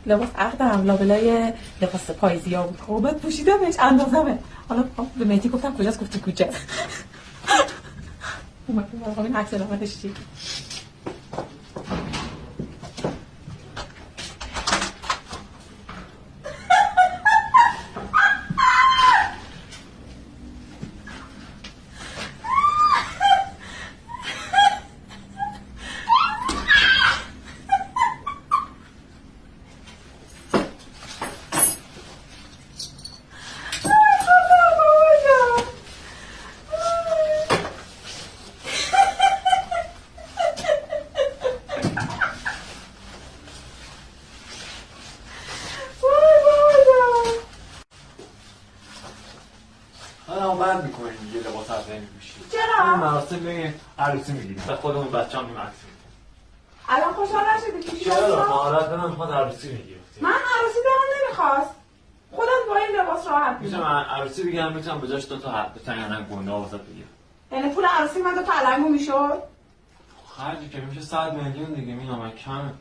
لباس عقدم لابلای لباس پاییزیا بود. خب بعد پوشیدمش اندازمه. حالا به مهدی گفتم کجاست؟ گفت تو کوچه. اومد این عکس علامتش چی؟ من میکنیم دیگه لباس عرضه میپوشیم. چرا؟ مراسم به عروسی میگیریم و خودمون بچه هم عکس میگیریم. الان خوشحال نشدی که چرا؟ مهارت دارم میخواد عروسی میگیریم. من عروسی دارم نمیخواست. خودم با این لباس راحت میشم. میتونم عروسی بگم میتونم بجاش دو تا تنگانه گنده واسه بگیرم. یعنی پول عروسی من 2 تا علنگو میشد؟ خرجی که میشه 100 میلیون دیگه میام کمه.